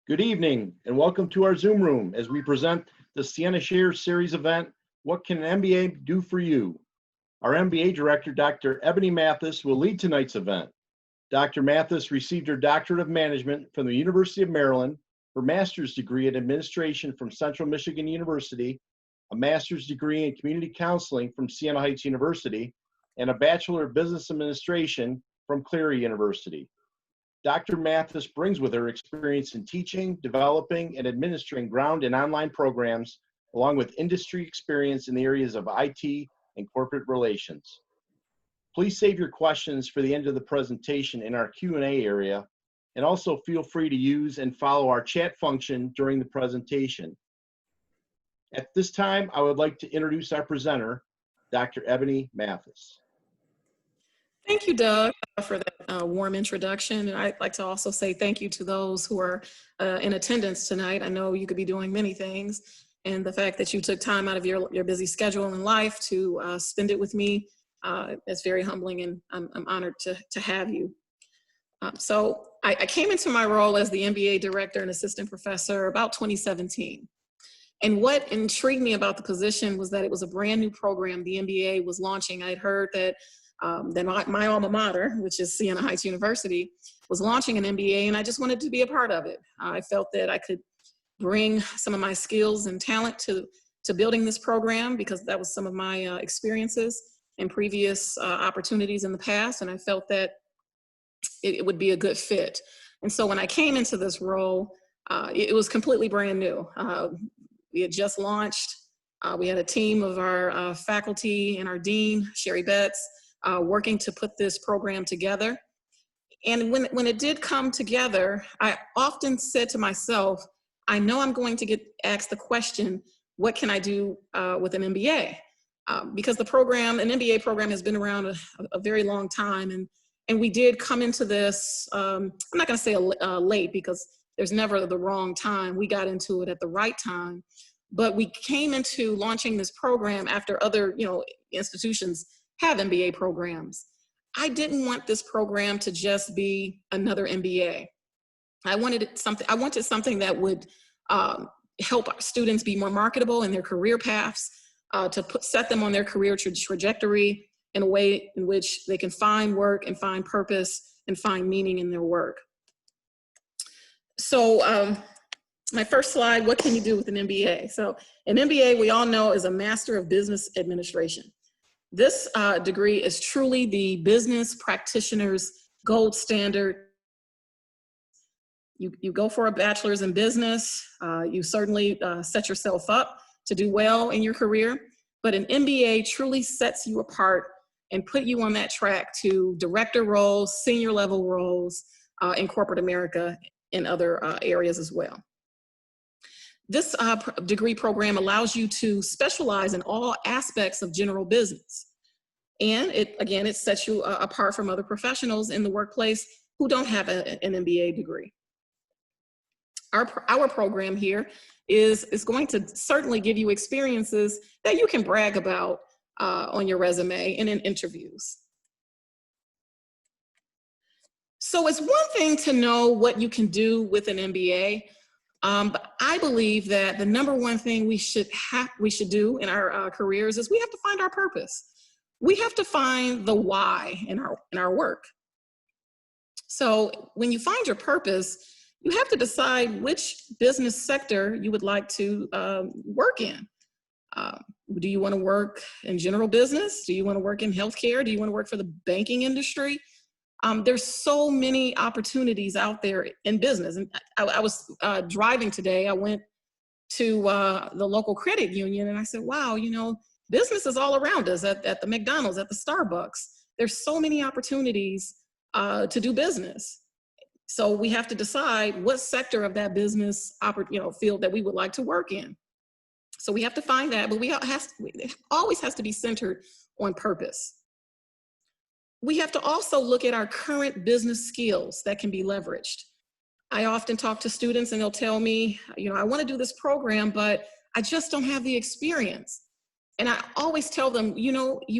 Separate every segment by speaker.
Speaker 1: Good evening and welcome to our Zoom room as we present the Siena Shares Series event, What Can an MBA Do for You? Our MBA Director Dr. Eboni Mathis will lead tonight's event. Dr. Mathis received her Doctorate of Management from the University of Maryland, her Master's degree in Administration from Central Michigan University, a Master's degree in Community Counseling from Siena Heights University, and a Bachelor of Business Administration from Cleary University. Dr. Mathis brings with her experience in teaching, developing, and administering ground and online programs, along with industry experience in the areas of IT and corporate relations. Please save your questions for the end of the presentation in our Q&A area, and also feel free to use and follow our chat function during the presentation. At this time, I would like to introduce our presenter, Dr. Eboni Mathis.
Speaker 2: Thank you, Doug, for that warm introduction. And I'd like to also say thank you to those who are in attendance tonight. I know you could be doing many things, and the fact that you took time out of your busy schedule in life to spend it with me is very humbling, and I'm honored to have you. So I came into my role as the MBA Director and Assistant Professor about 2017. And what intrigued me about the position was that it was a brand new program the MBA was launching. I'd heard that my alma mater, which is Siena Heights University, was launching an MBA, and I just wanted to be a part of it. I felt that I could bring some of my skills and talent to building this program, because that was some of my experiences and previous opportunities in the past, and I felt that it would be a good fit. And so when I came into this role, it was completely brand new. We had just launched. We had a team of our faculty and our dean, Sherry Betts, working to put this program together. And when it did come together, I often said to myself, I know I'm going to get asked the question, what can I do with an MBA? Because an MBA program has been around a very long time. And we did come into this, I'm not gonna say late, because there's never the wrong time. We got into it at the right time. But we came into launching this program after other institutions have MBA programs. I didn't want this program to just be another MBA. I wanted something that would help our students be more marketable in their career paths, to set them on their career trajectory in a way in which they can find work and find purpose and find meaning in their work. So my first slide, what can you do with an MBA? So an MBA, we all know, is a Master of Business Administration. This degree is truly the business practitioner's gold standard. You go for a bachelor's in business, you certainly set yourself up to do well in your career, but an MBA truly sets you apart and put you on that track to director roles, senior level roles in corporate America and other areas as well. This degree program allows you to specialize in all aspects of general business. And it sets you apart from other professionals in the workplace who don't have an MBA degree. Our program here is going to certainly give you experiences that you can brag about on your resume and in interviews. So it's one thing to know what you can do with an MBA. But I believe that the number one thing we should do in our careers is we have to find our purpose. We have to find the why in our work. So when you find your purpose, you have to decide which business sector you would like to work in. Do you want to work in general business? Do you want to work in healthcare? Do you want to work for the banking industry? There's so many opportunities out there in business. And I was driving today. I went to the local credit union, and I said, wow, business is all around us at the McDonald's, at the Starbucks. There's so many opportunities to do business. So we have to decide what sector of that business field that we would like to work in. So we have to find that, but it always has to be centered on purpose. We have to also look at our current business skills that can be leveraged. I often talk to students and they'll tell me, I want to do this program, but I just don't have the experience. And I always tell them, you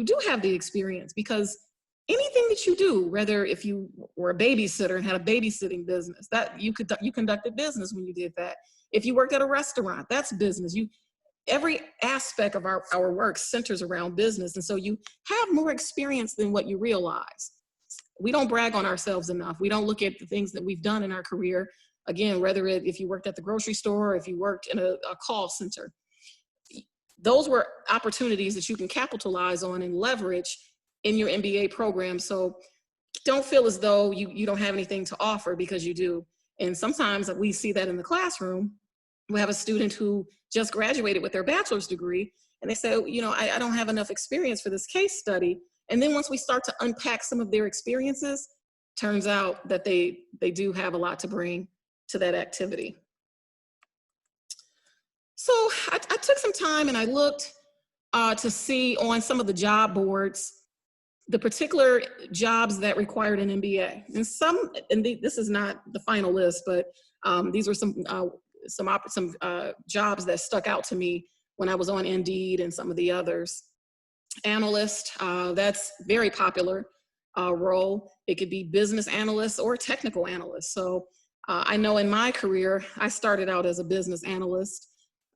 Speaker 2: do have the experience, because anything that you do, whether if you were a babysitter and had a babysitting business, that you conducted business when you did that. If you worked at a restaurant, that's business. Every aspect of our work centers around business. And so you have more experience than what you realize. We don't brag on ourselves enough. We don't look at the things that we've done in our career. Again, whether if you worked at the grocery store, or if you worked in a call center, those were opportunities that you can capitalize on and leverage in your MBA program. So don't feel as though you don't have anything to offer, because you do. And sometimes we see that in the classroom. We have a student who just graduated with their bachelor's degree, and they say, I don't have enough experience for this case study. And then once we start to unpack some of their experiences, turns out that they do have a lot to bring to that activity. So I took some time and I looked to see on some of the job boards, the particular jobs that required an MBA. And this is not the final list, but these were some jobs that stuck out to me when I was on Indeed and some of the others. Analyst, that's very popular role. It could be business analyst or technical analyst. So I know in my career, I started out as a business analyst.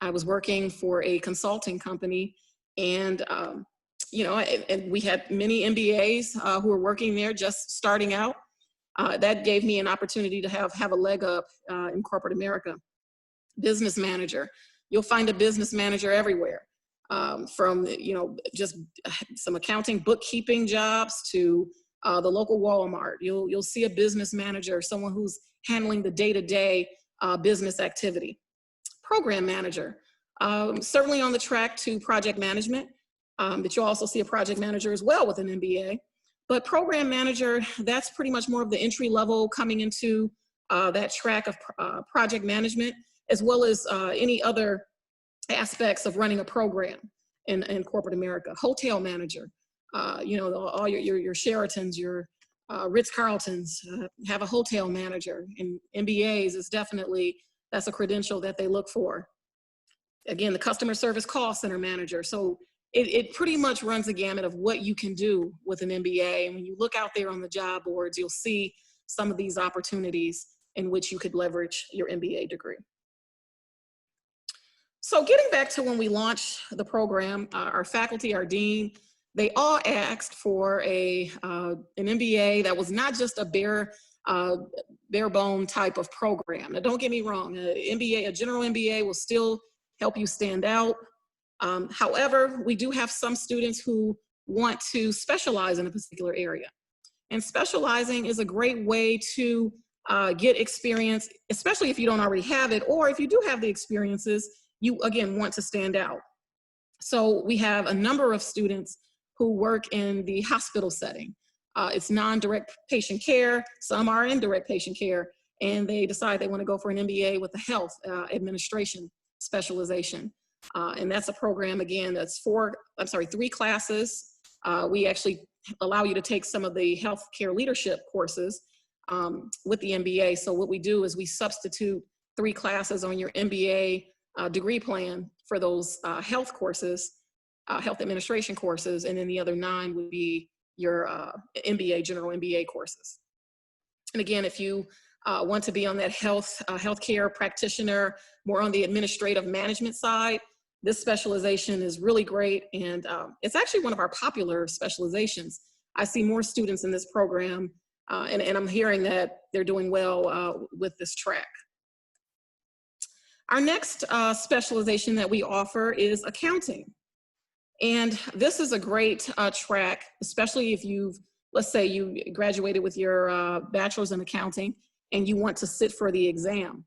Speaker 2: I was working for a consulting company, and and we had many MBAs who were working there just starting out. That gave me an opportunity to have a leg up in corporate America. Business manager, you'll find a business manager everywhere. From just some accounting, bookkeeping jobs to the local Walmart. You'll see a business manager, someone who's handling the day-to-day business activity. Program manager, certainly on the track to project management, but you'll also see a project manager as well with an MBA. But program manager, that's pretty much more of the entry level coming into that track of project management, as well as any other aspects of running a program in corporate America. Hotel manager, all your Sheratons, your Ritz-Carltons have a hotel manager. And MBAs is definitely, that's a credential that they look for. Again, the customer service call center manager. So it pretty much runs the gamut of what you can do with an MBA. And when you look out there on the job boards, you'll see some of these opportunities in which you could leverage your MBA degree. So getting back to when we launched the program, our faculty, our dean, they all asked for an MBA that was not just a bare bone type of program. Now, don't get me wrong, a general MBA will still help you stand out. However, we do have some students who want to specialize in a particular area. And specializing is a great way to get experience, especially if you don't already have it, or if you do have the experiences, you, again, want to stand out. So we have a number of students who work in the hospital setting. It's non-direct patient care. Some are in direct patient care, and they decide they want to go for an MBA with a health administration specialization. And that's a program, again, that's 3 classes. We actually allow you to take some of the healthcare leadership courses with the MBA. So what we do is we substitute 3 classes on your MBA degree plan for those health courses, health administration courses, and then the other 9 would be your MBA, general MBA courses. And again, if you want to be on that healthcare practitioner, more on the administrative management side, this specialization is really great, and it's actually one of our popular specializations. I see more students in this program, and I'm hearing that they're doing well with this track. Our next specialization that we offer is accounting. And this is a great track, especially if let's say you graduated with your bachelor's in accounting and you want to sit for the exam.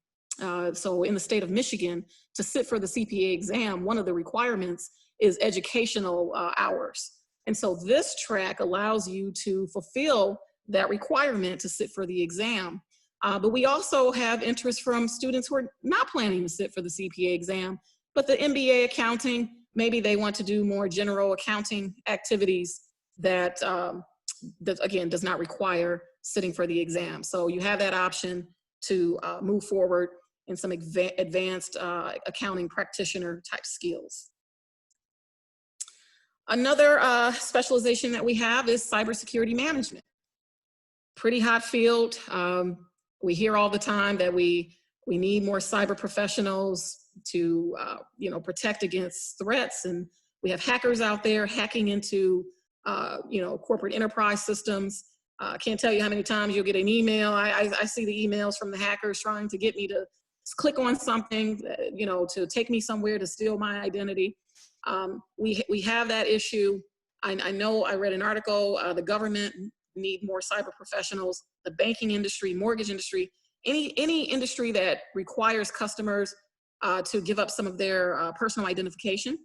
Speaker 2: So in the state of Michigan, to sit for the CPA exam, one of the requirements is educational hours. And so this track allows you to fulfill that requirement to sit for the exam. But we also have interest from students who are not planning to sit for the CPA exam, but the MBA accounting, maybe they want to do more general accounting activities that, that again, does not require sitting for the exam. So you have that option to move forward in some advanced accounting practitioner type skills. Another specialization that we have is cybersecurity management. Pretty hot field. We hear all the time that we need more cyber professionals to protect against threats, and we have hackers out there hacking into corporate enterprise systems. Can't tell you how many times you'll get an email. I see the emails from the hackers trying to get me to click on something, to take me somewhere to steal my identity. We have that issue. I know I read an article, the government need more cyber professionals, the banking industry, mortgage industry, any industry that requires customers to give up some of their personal identification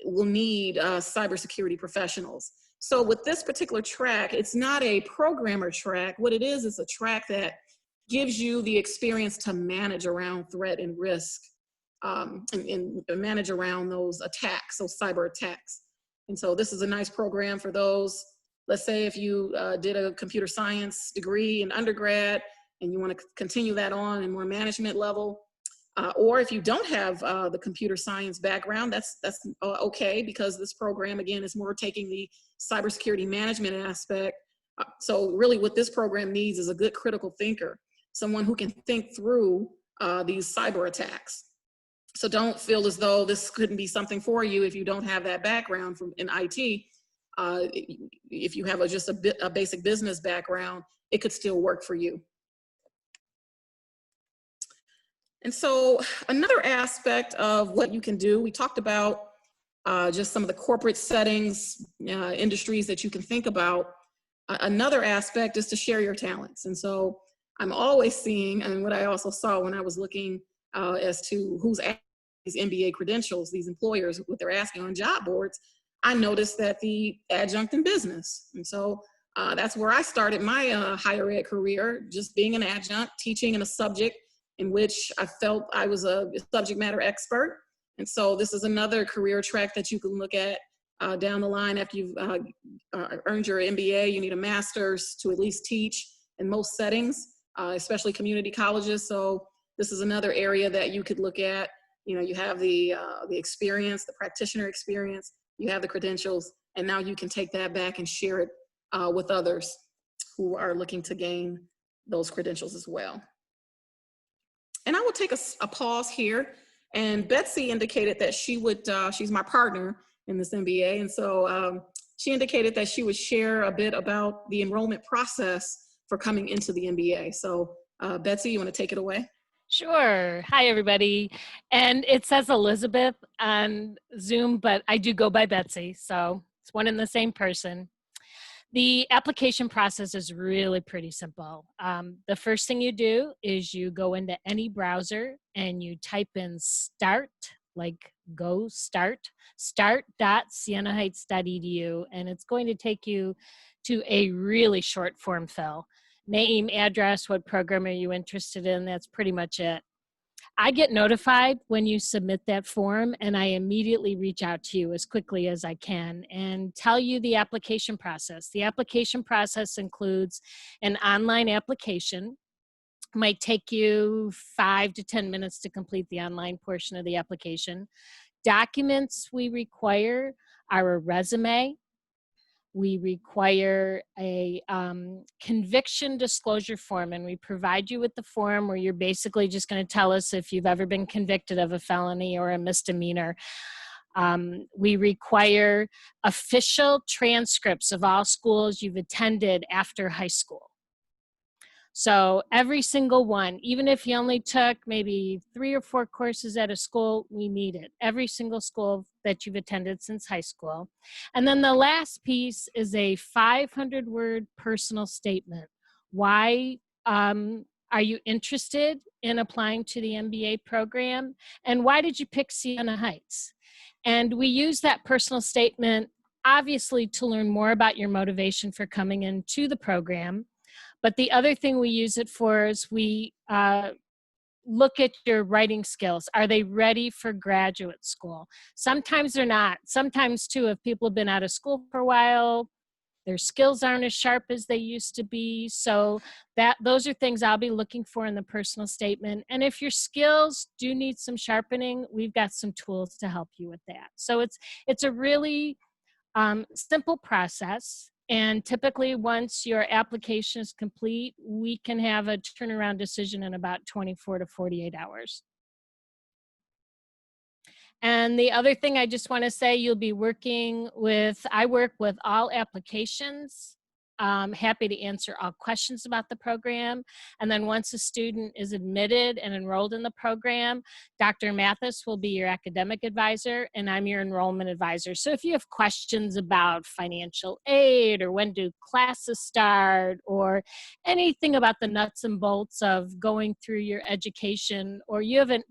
Speaker 2: will need cybersecurity professionals. So with this particular track, it's not a programmer track. What it is a track that gives you the experience to manage around threat and risk, and manage around those attacks, those cyber attacks. And so this is a nice program for those. Let's say if you did a computer science degree in undergrad and you want to continue that on in more management level, or if you don't have the computer science background, that's okay, because this program, again, is more taking the cybersecurity management aspect. So really what this program needs is a good critical thinker, someone who can think through these cyber attacks. So don't feel as though this couldn't be something for you if you don't have that background in IT. If you have just a basic business background, it could still work for you. And so another aspect of what you can do, we talked about just some of the corporate settings, industries that you can think about. Another aspect is to share your talents. And so I'm always seeing, and what I also saw when I was looking as to who's asking these MBA credentials, these employers, what they're asking on job boards, I noticed that the adjunct in business. And so that's where I started my higher ed career, just being an adjunct, teaching in a subject in which I felt I was a subject matter expert. And so this is another career track that you can look at down the line. After you've earned your MBA, you need a master's to at least teach in most settings, especially community colleges. So this is another area that you could look at. You have the experience, the practitioner experience, you have the credentials, and now you can take that back and share it with others who are looking to gain those credentials as well. And I will take a pause here. And Betsy indicated that she would, she's my partner in this MBA. And so she indicated that she would share a bit about the enrollment process for coming into the MBA. So Betsy, you want to take it away?
Speaker 3: Sure. Hi, everybody. And it says Elizabeth on Zoom, but I do go by Betsy. So it's one and the same person. The application process is really pretty simple. The first thing you do is you go into any browser and you type in start, like go start, start.sienaHeights.edu, and it's going to take you to a really short form fill. Name, address, what program are you interested in? That's pretty much it. I get notified when you submit that form, and I immediately reach out to you as quickly as I can and tell you the application process. The application process includes an online application. It might take you 5 to 10 minutes to complete the online portion of the application. Documents we require are a resume. We require a conviction disclosure form, and we provide you with the form where you're basically just going to tell us if you've ever been convicted of a felony or a misdemeanor. We require official transcripts of all schools you've attended after high school. So every single one, even if you only took maybe 3 or 4 courses at a school, we need it. Every single school that you've attended since high school. And then the last piece is a 500-word personal statement. Why are you interested in applying to the MBA program? And why did you pick Siena Heights? And we use that personal statement, obviously, to learn more about your motivation for coming into the program. But the other thing we use it for is we look at your writing skills. Are they ready for graduate school? Sometimes they're not. Sometimes, too, if people have been out of school for a while, their skills aren't as sharp as they used to be. So those are things I'll be looking for in the personal statement. And if your skills do need some sharpening, we've got some tools to help you with that. So it's a really Simple process. And typically once your application is complete, we can have a turnaround decision in about 24 to 48 hours. And the other thing I just want to say, you'll be working with, I work with all applications. Happy to answer all questions about the program. And then once a student is admitted and enrolled in the program, Dr. Mathis will be your academic advisor and I'm your enrollment advisor. So if you have questions about financial aid or when do classes start or anything about the nuts and bolts of going through your education, or you haven't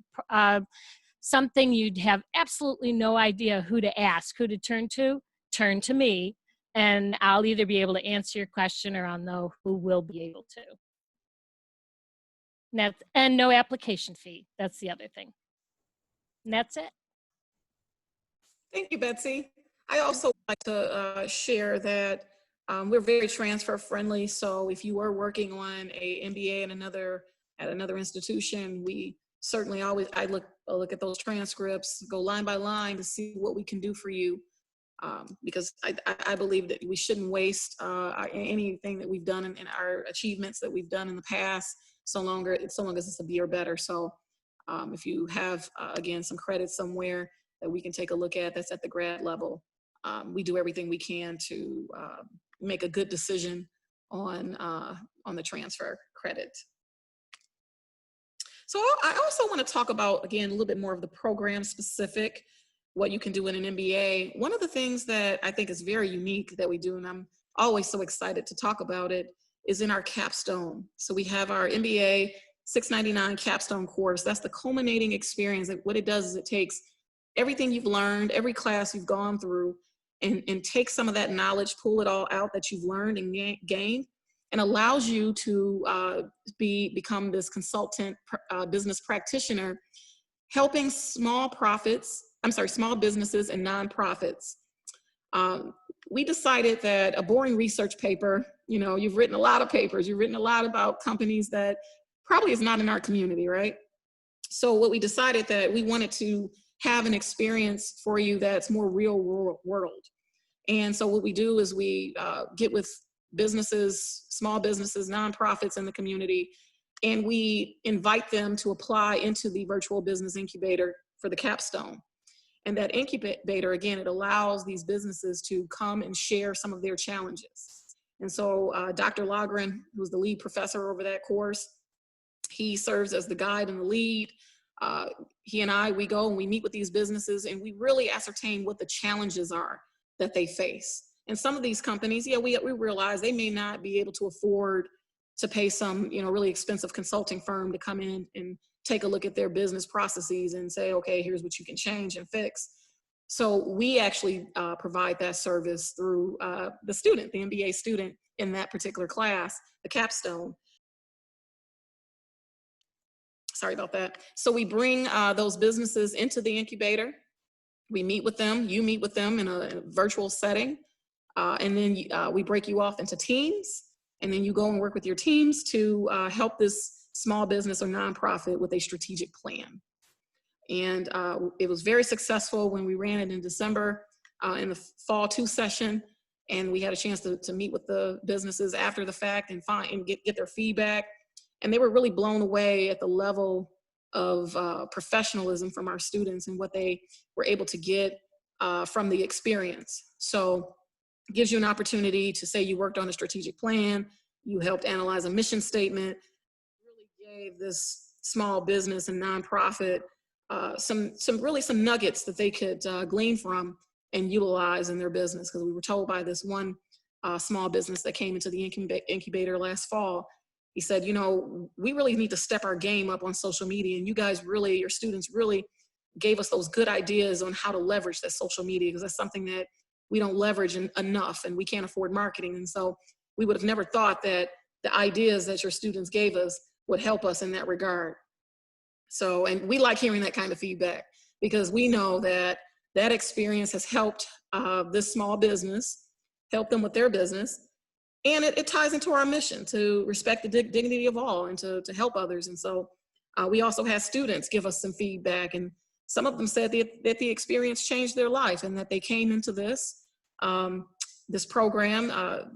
Speaker 3: something you'd have absolutely no idea who to ask, who to turn to me, and I'll either be able to answer your question or I'll know who will be able to. And no application fee. That's the other thing. And that's it.
Speaker 2: Thank you, Betsy. I also like to share that we're very transfer friendly. So if you are working on a MBA at another institution, we certainly I look at those transcripts, go line by line to see what we can do for you. Because I believe that we shouldn't waste anything that we've done in our achievements that we've done in the past, so long as it's a B or better. So if you have, again, some credit somewhere that we can take a look at that's at the grad level, we do everything we can to make a good decision on the transfer credit. So I also want to talk about, again, a little bit more of the program specific, what you can do in an MBA. One of the things that I think is very unique that we do, and I'm always so excited to talk about it, is in our capstone. So we have our MBA 699 capstone course. That's the culminating experience. What it does is it takes everything you've learned, every class you've gone through, and take some of that knowledge, pull it all out that you've learned and gained, and allows you to become this consultant business practitioner, helping small businesses and nonprofits. We decided that a boring research paper, you've written a lot of papers, you've written a lot about companies that probably is not in our community, right? So what we decided that we wanted to have an experience for you that's more real world. And so what we do is we get with businesses, small businesses, nonprofits in the community, and we invite them to apply into the virtual business incubator for the capstone. And that incubator, again, it allows these businesses to come and share some of their challenges. And so Dr. Logren, who's the lead professor over that course, he serves as the guide and the lead. He and I, we go and we meet with these businesses and we really ascertain what the challenges are that they face. And some of these companies, we realize they may not be able to afford to pay some, really expensive consulting firm to come in and take a look at their business processes and say, okay, here's what you can change and fix. So we actually provide that service through the MBA student in that particular class, the capstone. Sorry about that. So we bring those businesses into the incubator. We meet with them, you meet with them in a virtual setting. And then we break you off into teams. And then you go and work with your teams to help this small business or nonprofit with a strategic plan. And it was very successful when we ran it in December in the fall 2 session. And we had a chance to meet with the businesses after the fact and get their feedback. And they were really blown away at the level of professionalism from our students and what they were able to get from the experience. So it gives you an opportunity to say you worked on a strategic plan, you helped analyze a mission statement, really gave this small business and nonprofit some nuggets that they could glean from and utilize in their business. Because we were told by this one small business that came into the incubator last fall, he said, we really need to step our game up on social media. And you guys really, your students really gave us those good ideas on how to leverage that social media, because that's something that we don't leverage enough and we can't afford marketing. And so we would have never thought that the ideas that your students gave us would help us in that regard. So, and we like hearing that kind of feedback because we know that that experience has helped this small business, help them with their business. And it ties into our mission to respect the dignity of all and to help others. And so we also had students give us some feedback, and some of them said that the experience changed their life and that they came into this this program,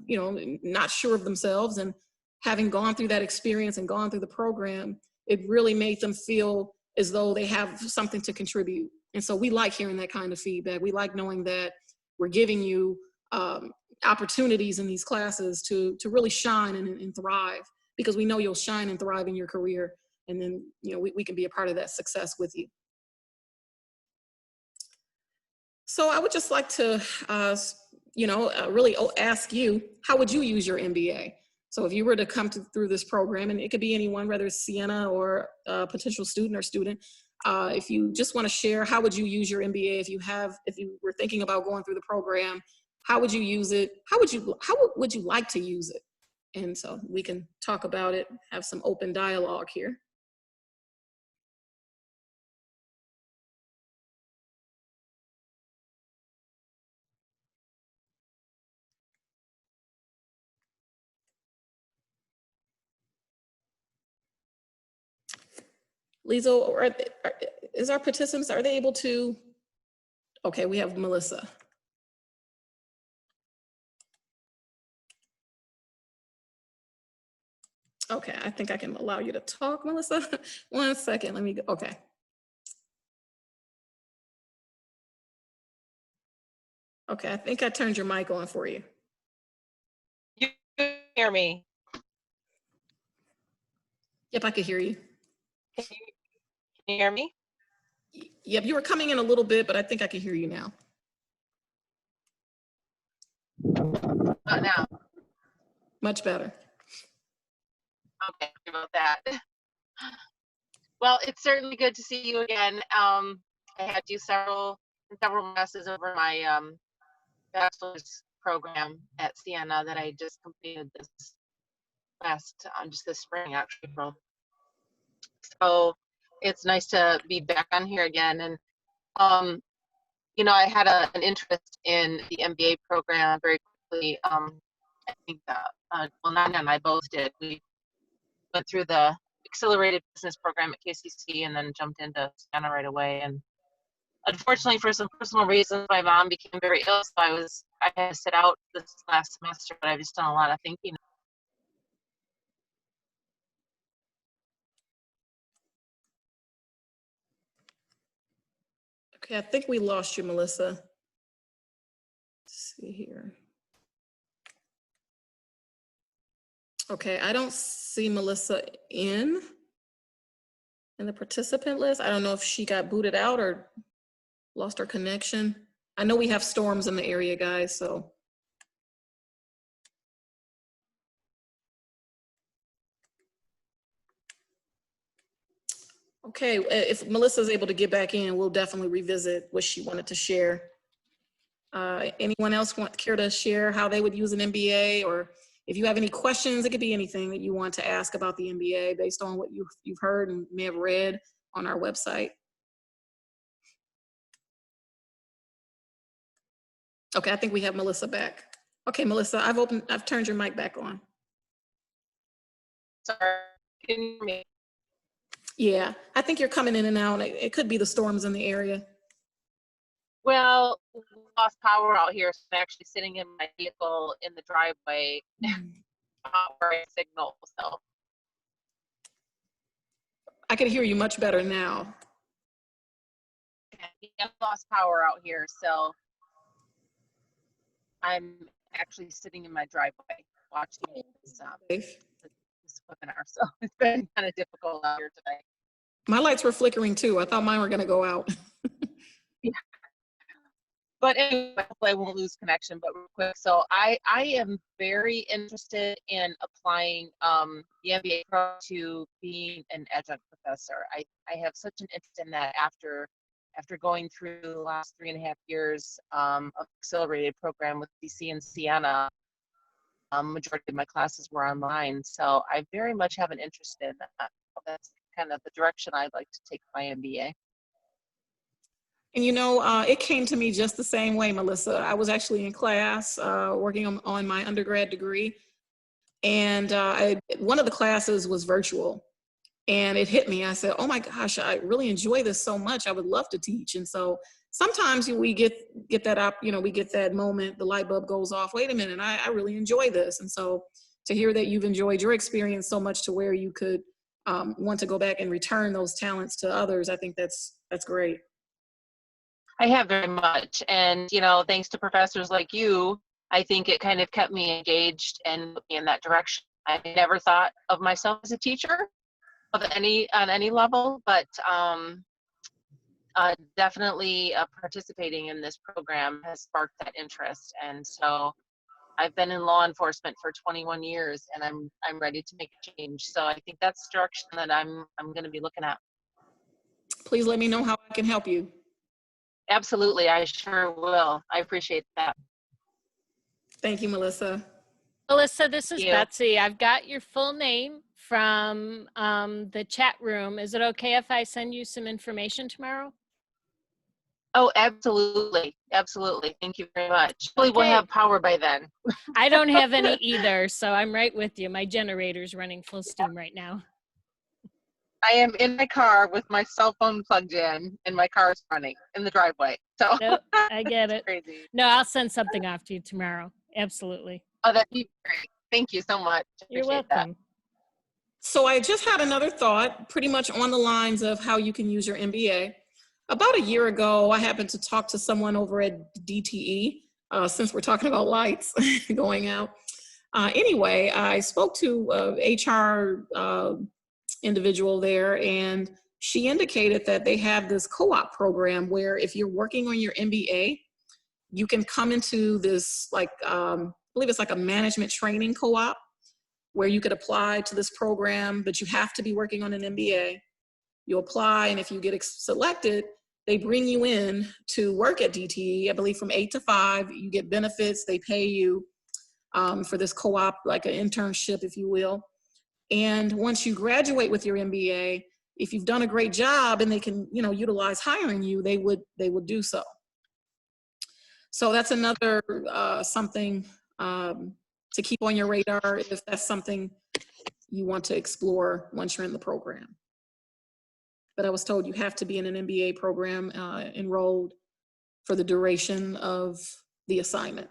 Speaker 2: you know, not sure of themselves, and having gone through that experience and gone through the program, it really made them feel as though they have something to contribute. And so we like hearing that kind of feedback. We like knowing that we're giving you opportunities in these classes to really shine and thrive, because we know you'll shine and thrive in your career. And then, you know, we can be a part of that success with you. So I would just like to, you know, really ask you, how would you use your MBA? So if you were to come through this program, and it could be anyone, whether it's Siena or a potential student or student, if you just want to share, how would you use your MBA? If you were thinking about going through the program, how would you use it? How would you like to use it? And so we can talk about it, have some open dialogue here. Lizo, is our participants, are they able to? Okay, we have Melissa. Okay, I think I can allow you to talk, Melissa. 1 second, let me go. Okay. Okay, I think I turned your mic on for you.
Speaker 4: You hear me?
Speaker 2: Yep, I could hear you.
Speaker 4: Can you hear me?
Speaker 2: Yep, you were coming in a little bit, but I think I can hear you now.
Speaker 4: Not now.
Speaker 2: Much better.
Speaker 4: Okay, sorry about that. Well, it's certainly good to see you again. I had to do several classes over my bachelor's program at Siena that I just completed this this spring, actually, April. So it's nice to be back on here again. And you know, I had an interest in the MBA program very quickly. I think well, Nana and I both did. We went through the accelerated business program at KCC and then jumped into Siena right away. And unfortunately, for some personal reasons, my mom became very ill, so I had to sit out this last semester, but I've just done a lot of thinking.
Speaker 2: Okay, I think we lost you, Melissa. Let's see here. Okay, I don't see Melissa in the participant list. I don't know if she got booted out or lost her connection. I know we have storms in the area, guys, so. Okay, if Melissa's able to get back in, we'll definitely revisit what she wanted to share. Anyone else care to share how they would use an MBA, or if you have any questions, it could be anything that you want to ask about the MBA based on what you've heard and may have read on our website. Okay, I think we have Melissa back. Okay, Melissa, I've turned your mic back on.
Speaker 4: Sorry, can you hear me?
Speaker 2: Yeah, I think you're coming in and out. It could be the storms in the area.
Speaker 4: Well, we lost power out here, so I'm actually sitting in my vehicle in the driveway where I signal. So
Speaker 2: I can hear you much better now.
Speaker 4: we have lost power out here, so I'm actually sitting in my driveway watching this webinar. So it's been kind of difficult out here today.
Speaker 2: My lights were flickering too. I thought mine were going to go out.
Speaker 4: Yeah. But anyway, hopefully I won't lose connection, but real quick. So I am very interested in applying the MBA program to being an adjunct professor. I have such an interest in that after going through the last 3.5 years of accelerated program with DC and Siena. Majority of my classes were online. So I very much have an interest in that. That's kind of the direction I'd like to take my MBA.
Speaker 2: And you know, it came to me just the same way, Melissa. I was actually in class working on my undergrad degree. And one of the classes was virtual. And it hit me. I said, oh my gosh, I really enjoy this so much. I would love to teach. And so sometimes we get that up, we get that moment, the light bulb goes off, wait a minute, I really enjoy this. And so to hear that you've enjoyed your experience so much to where you could want to go back and return those talents to others, I think that's great.
Speaker 4: I have very much. And, thanks to professors like you, I think it kind of kept me engaged and put me in that direction. I never thought of myself as a teacher on any level, but definitely participating in this program has sparked that interest. And so I've been in law enforcement for 21 years, and I'm ready to make a change. So I think that's the direction that I'm going to be looking at.
Speaker 2: Please let me know how I can help you.
Speaker 4: Absolutely, I sure will. I appreciate that.
Speaker 2: Thank you, Melissa.
Speaker 3: Melissa, this is
Speaker 4: Thank you.
Speaker 3: Betsy. I've got your full name from the chat room. Is it okay if I send you some information tomorrow?
Speaker 4: Oh, absolutely. Absolutely. Thank you very much. Hopefully we'll
Speaker 3: Okay.
Speaker 4: have power by then.
Speaker 3: I don't have any either, so I'm right with you. My generator's running full steam right now.
Speaker 4: I am in my car with my cell phone plugged in, and my car is running in the driveway. So
Speaker 3: Nope, I get it.
Speaker 4: crazy.
Speaker 3: No, I'll send something off to you tomorrow. Absolutely.
Speaker 4: Oh, that'd be great. Thank you so much.
Speaker 3: You're
Speaker 4: Appreciate
Speaker 3: welcome.
Speaker 2: So I just had another thought, pretty much on the lines of how you can use your MBA. About a year ago, I happened to talk to someone over at DTE, since we're talking about lights going out. Anyway, I spoke to HR individual there, and she indicated that they have this co-op program where if you're working on your MBA, you can come into this, I believe it's like a management training co-op, where you could apply to this program, but you have to be working on an MBA. You apply, and if you get selected, they bring you in to work at DTE, I believe from 8 to 5. You get benefits, they pay you for this co-op, like an internship, if you will. And once you graduate with your MBA, if you've done a great job and they can, utilize hiring you, they would do so. So that's another something to keep on your radar if that's something you want to explore once you're in the program. But I was told you have to be in an MBA program enrolled for the duration of the assignment.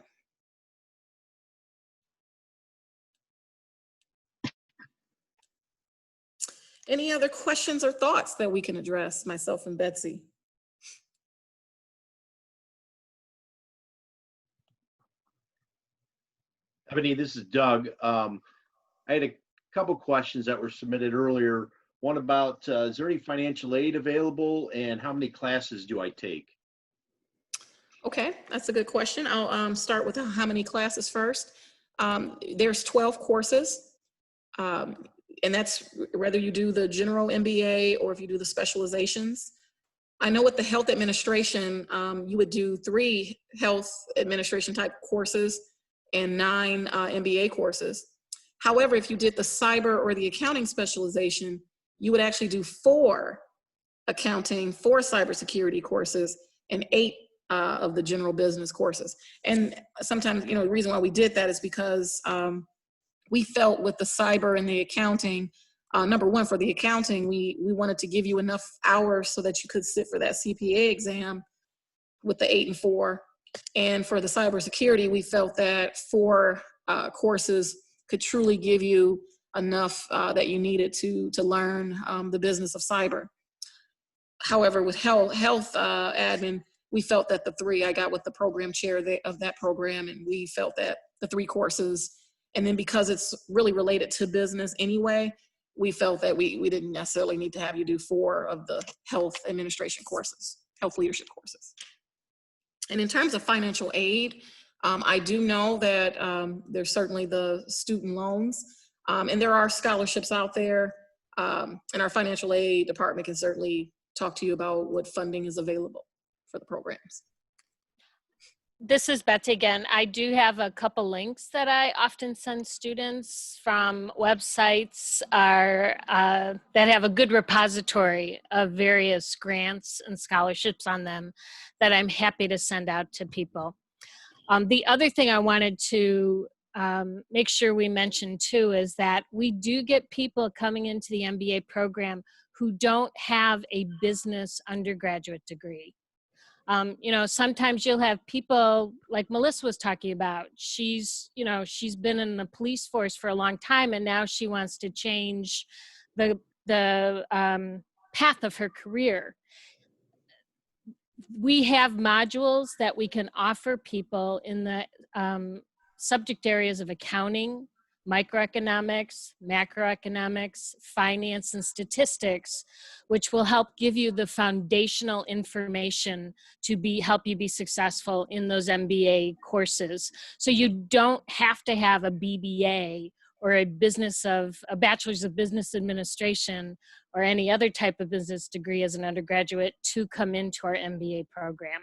Speaker 2: Any other questions or thoughts that we can address, myself and Betsy?
Speaker 1: Eboni, this is Doug. I had a couple questions that were submitted earlier. One about, is there any financial aid available, and how many classes do I take?
Speaker 2: Okay, that's a good question. I'll start with how many classes first. There's 12 courses, and that's whether you do the general MBA or if you do the specializations. I know with the health administration, you would do 3 health administration type courses and 9 MBA courses. However, if you did the cyber or the accounting specialization, you would actually do 4 accounting, 4 cybersecurity courses, and 8 of the general business courses. And sometimes, the reason why we did that is because we felt with the cyber and the accounting, number one, for the accounting, we wanted to give you enough hours so that you could sit for that CPA exam with the 8 and 4. And for the cybersecurity, we felt that 4 courses could truly give you enough that you needed to learn the business of cyber. However, with health admin, we felt that the 3, I got with the program chair of that program, and we felt that the 3 courses, and then because it's really related to business anyway, we felt that we didn't necessarily need to have you do 4 of the health administration courses, health leadership courses. And in terms of financial aid, I do know that there's certainly the student loans, and there are scholarships out there, and our financial aid department can certainly talk to you about what funding is available for the programs.
Speaker 3: This is Betsy again. I do have a couple links that I often send students from websites that have a good repository of various grants and scholarships on them that I'm happy to send out to people. The other thing I wanted to make sure we mention too is that we do get people coming into the MBA program who don't have a business undergraduate degree. You know, sometimes you'll have people like Melissa was talking about. She's been in the police force for a long time, and now she wants to change the path of her career. We have modules that we can offer people in the subject areas of accounting, microeconomics, macroeconomics, finance, and statistics, which will help give you the foundational information to help you be successful in those MBA courses. So you don't have to have a BBA or a bachelor's of business administration or any other type of business degree as an undergraduate to come into our MBA program.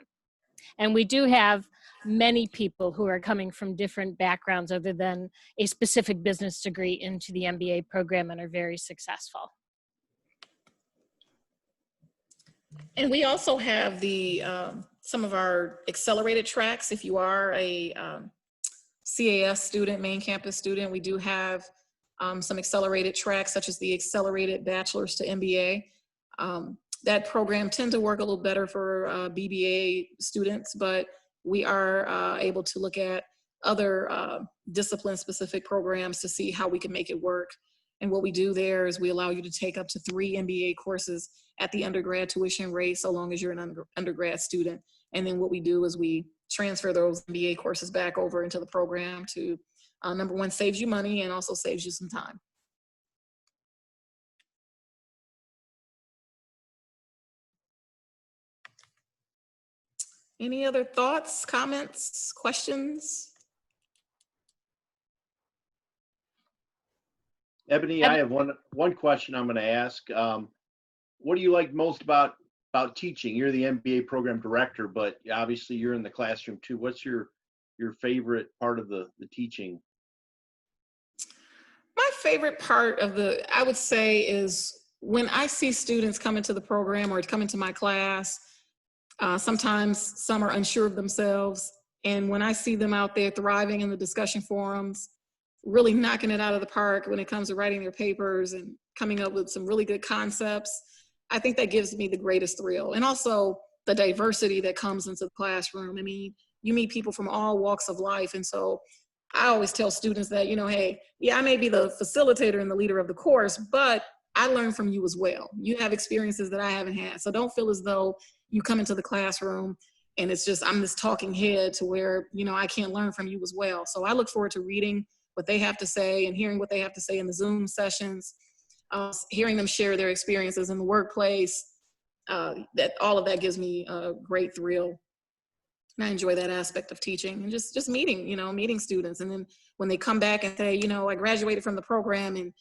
Speaker 3: And we do have many people who are coming from different backgrounds other than a specific business degree into the MBA program and are very successful.
Speaker 2: And we also have some of our accelerated tracks. If you are a CAS student, main campus student, we do have some accelerated tracks, such as the accelerated bachelor's to MBA. That program tends to work a little better for BBA students, but we are able to look at other discipline-specific programs to see how we can make it work. And what we do there is we allow you to take up to 3 MBA courses at the undergrad tuition rate, so long as you're an undergrad student. And then what we do is we transfer those MBA courses back over into the program to, number one, saves you money and also saves you some time. Any other thoughts, comments, questions?
Speaker 1: Ebony, I have one question I'm going to ask. What do you like most about teaching? You're the MBA program director, but obviously you're in the classroom too. What's your favorite part of the teaching?
Speaker 2: My favorite part of I would say, is when I see students come into the program or come into my class. Sometimes some are unsure of themselves. And when I see them out there thriving in the discussion forums, really knocking it out of the park when it comes to writing their papers and coming up with some really good concepts, I think that gives me the greatest thrill. And also the diversity that comes into the classroom. I mean, you meet people from all walks of life. And so I always tell students that, hey, yeah, I may be the facilitator and the leader of the course, but I learn from you as well. You have experiences that I haven't had. So don't feel as though you come into the classroom and it's just, I'm this talking head to where, I can't learn from you as well. So I look forward to reading what they have to say and hearing what they have to say in the Zoom sessions, hearing them share their experiences in the workplace. That all of that gives me a great thrill. And I enjoy that aspect of teaching and just meeting, meeting students. And then when they come back and say, I graduated from the program and,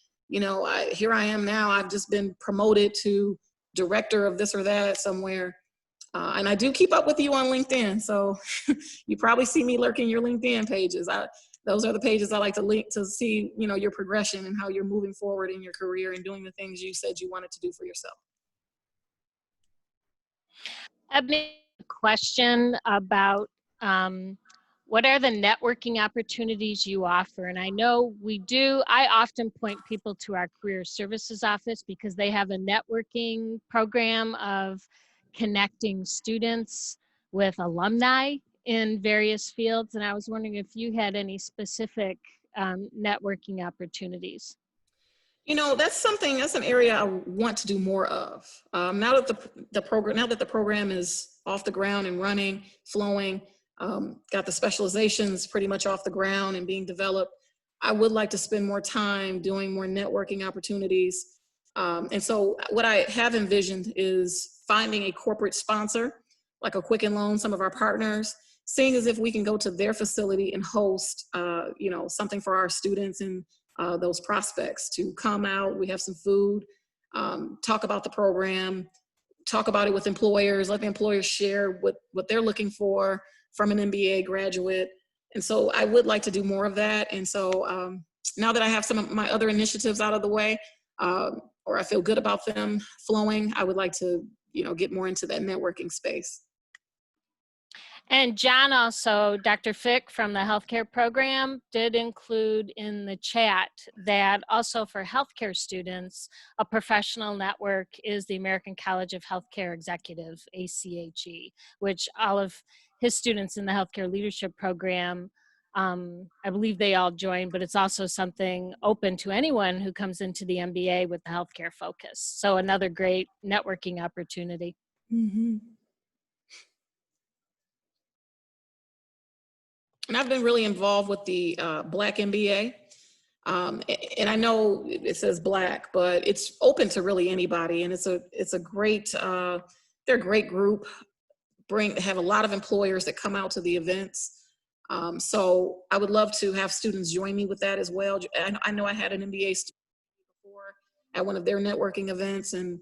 Speaker 2: here I am now, I've just been promoted to director of this or that somewhere. And I do keep up with you on LinkedIn. So you probably see me lurking your LinkedIn pages. Those are the pages I like to link to see, your progression and how you're moving forward in your career and doing the things you said you wanted to do for yourself.
Speaker 3: A question about what are the networking opportunities you offer? And I know I often point people to our career services office because they have a networking program of connecting students with alumni in various fields. And I was wondering if you had any specific networking opportunities.
Speaker 2: That's an area I want to do more of. Now that the program is off the ground and running, flowing, got the specializations pretty much off the ground and being developed, I would like to spend more time doing more networking opportunities. And so what I have envisioned is finding a corporate sponsor, like a Quicken Loan, some of our partners, seeing as if we can go to their facility and host, something for our students and those prospects to come out. We have some food, talk about the program, talk about it with employers, let the employers share what they're looking for from an MBA graduate. And so I would like to do more of that. And so now that I have some of my other initiatives out of the way, or I feel good about them flowing, I would like to, get more into that networking space.
Speaker 3: And John also, Dr. Fick from the healthcare program, did include in the chat that also for healthcare students, a professional network is the American College of Healthcare Executive, ACHE, which all of his students in the healthcare leadership program, I believe they all join, but it's also something open to anyone who comes into the MBA with the healthcare focus. So another great networking opportunity.
Speaker 2: Mm-hmm. And I've been really involved with the Black MBA. And I know it says Black, but it's open to really anybody. And it's a great, they're a great group, have a lot of employers that come out to the events. So I would love to have students join me with that as well. I know I had an MBA student before at one of their networking events, and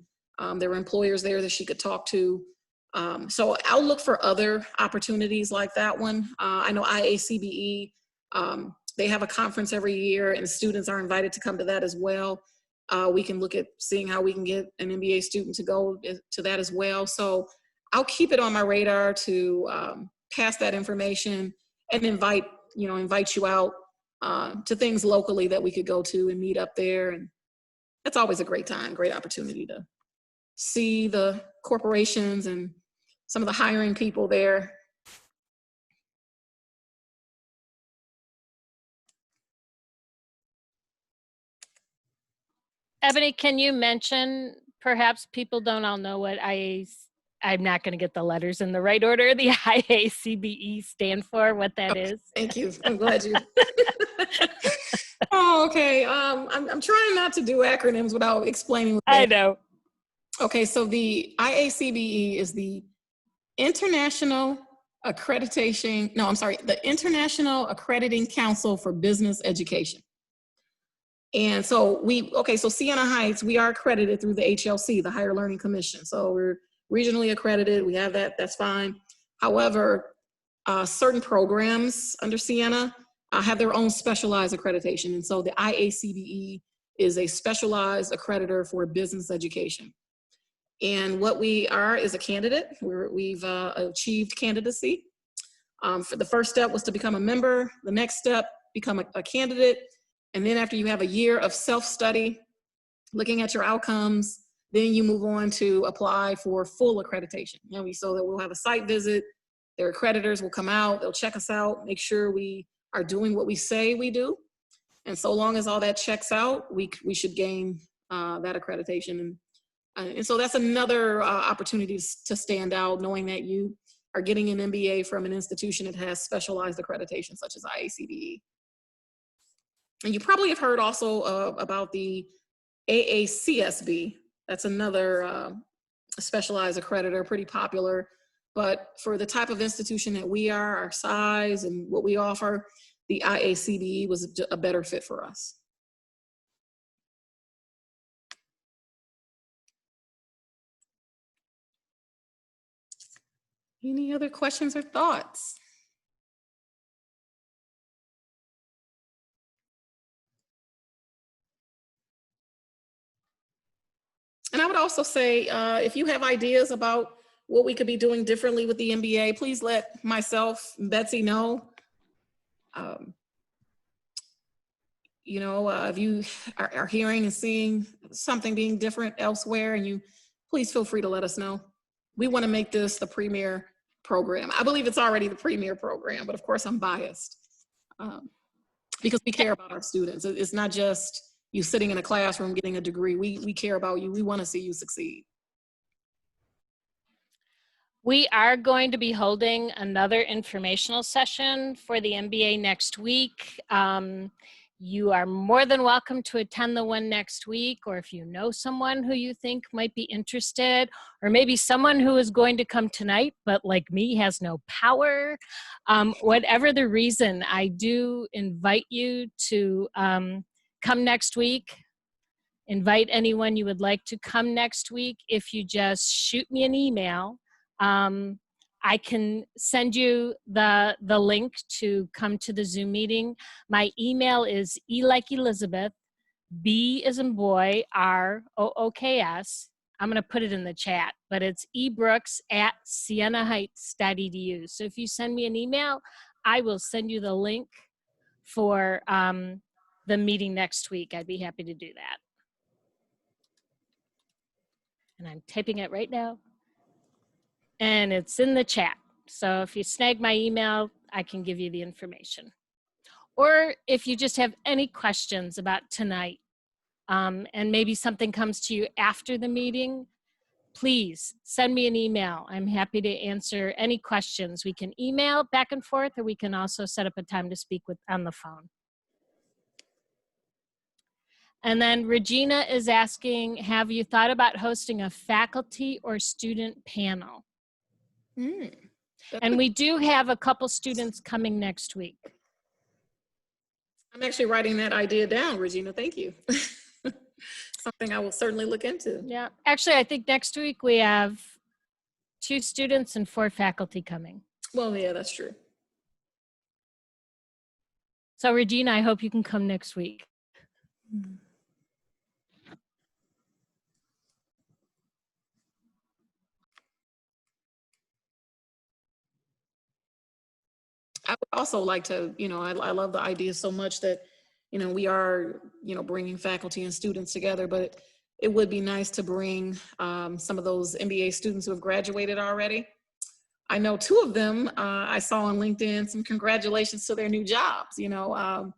Speaker 2: there were employers there that she could talk to. So I'll look for other opportunities like that one. I know IACBE, they have a conference every year and students are invited to come to that as well. We can look at seeing how we can get an MBA student to go to that as well. So I'll keep it on my radar to pass that information and invite you out to things locally that we could go to and meet up there. And that's always a great time, great opportunity to see the corporations and some of the hiring people there.
Speaker 3: Eboni, can you mention, perhaps people don't all know what I'm not going to get the letters in the right order, the IACBE stand for, what that is?
Speaker 2: Thank you. I'm glad you. Oh, okay. I'm trying not to do acronyms without explaining.
Speaker 3: I know.
Speaker 2: Okay, so the IACBE is the International the International Accrediting Council for Business Education. And so so Siena Heights, we are accredited through the HLC, the Higher Learning Commission. So we're regionally accredited, we have that, that's fine. However, certain programs under Siena have their own specialized accreditation. And so the IACBE is a specialized accreditor for business education. And what we are is a candidate. We've achieved candidacy. For the first step was to become a member. The next step, become a candidate. And then after you have a year of self-study, looking at your outcomes, then you move on to apply for full accreditation. So that we'll have a site visit, their accreditors will come out, they'll check us out, make sure we are doing what we say we do. And so long as all that checks out, we should gain that accreditation. And so that's another opportunity to stand out, knowing that you are getting an MBA from an institution that has specialized accreditation, such as IACBE. And you probably have heard also about the AACSB. That's another specialized accreditor, pretty popular. But for the type of institution that we are, our size and what we offer, the IACBE was a better fit for us. Any other questions or thoughts? And I would also say, if you have ideas about what we could be doing differently with the MBA, please let myself and Betsy know. If you are hearing and seeing something being different elsewhere, and please feel free to let us know. We want to make this the premier program. I believe it's already the premier program, but of course I'm biased because we care about our students. It's not just you sitting in a classroom getting a degree. We care about you. We want to see you succeed.
Speaker 3: We are going to be holding another informational session for the MBA next week. You are more than welcome to attend the one next week, or if you know someone who you think might be interested, or maybe someone who is going to come tonight, but like me has no power. Whatever the reason, I do invite you to come next week. Invite anyone you would like to come next week. If you just shoot me an email, I can send you the link to come to the Zoom meeting. My email is E like Elizabeth, B as in boy, R-O-O-K-S, I'm going to put it in the chat, but it's ebrooks@sienaheights.edu. So if you send me an email, I will send you the link for the meeting next week. I'd be happy to do that. And I'm typing it right now. And it's in the chat. So if you snag my email, I can give you the information. Or if you just have any questions about tonight, and maybe something comes to you after the meeting, please send me an email. I'm happy to answer any questions. We can email back and forth, or we can also set up a time to speak with on the phone. And then Regina is asking, have you thought about hosting a faculty or student panel? And we do have a couple students coming next week.
Speaker 2: I'm actually writing that idea down, Regina. Thank you. Something I will certainly look into.
Speaker 3: Yeah, actually, I think next week we have 2 students and 4 faculty coming.
Speaker 2: Well, yeah, that's true.
Speaker 3: So Regina, I hope you can come next week.
Speaker 2: I would also like to, I love the idea so much that, we are, bringing faculty and students together, but it would be nice to bring some of those MBA students who have graduated already. I know 2 of them I saw on LinkedIn, some congratulations to their new jobs, and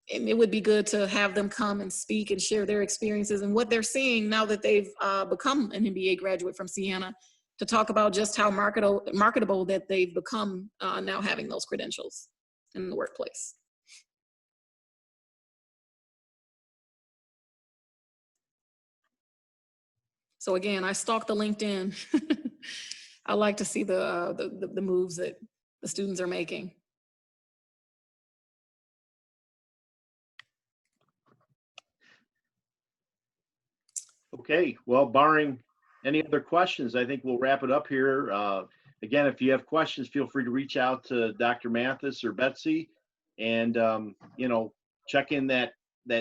Speaker 2: it would be good to have them come and speak and share their experiences and what they're seeing now that they've become an MBA graduate from Siena, to talk about just how marketable that they've become now having those credentials in the workplace. So again, I stalked the LinkedIn. I like to see the moves that the students are making.
Speaker 1: Okay, well, barring any other questions, I think we'll wrap it up here. Again, if you have questions, feel free to reach out to Dr. Mathis or Betsy, and check in that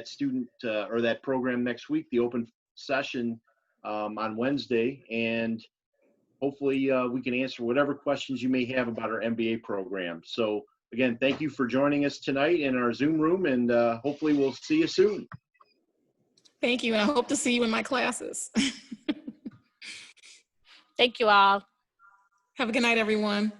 Speaker 1: student or that program next week, the open session on Wednesday, and hopefully we can answer whatever questions you may have about our MBA program. So again, thank you for joining us tonight in our Zoom room, and hopefully we'll see you soon.
Speaker 2: Thank you, and I hope to see you in my classes.
Speaker 3: Thank you all.
Speaker 2: Have a good night, everyone.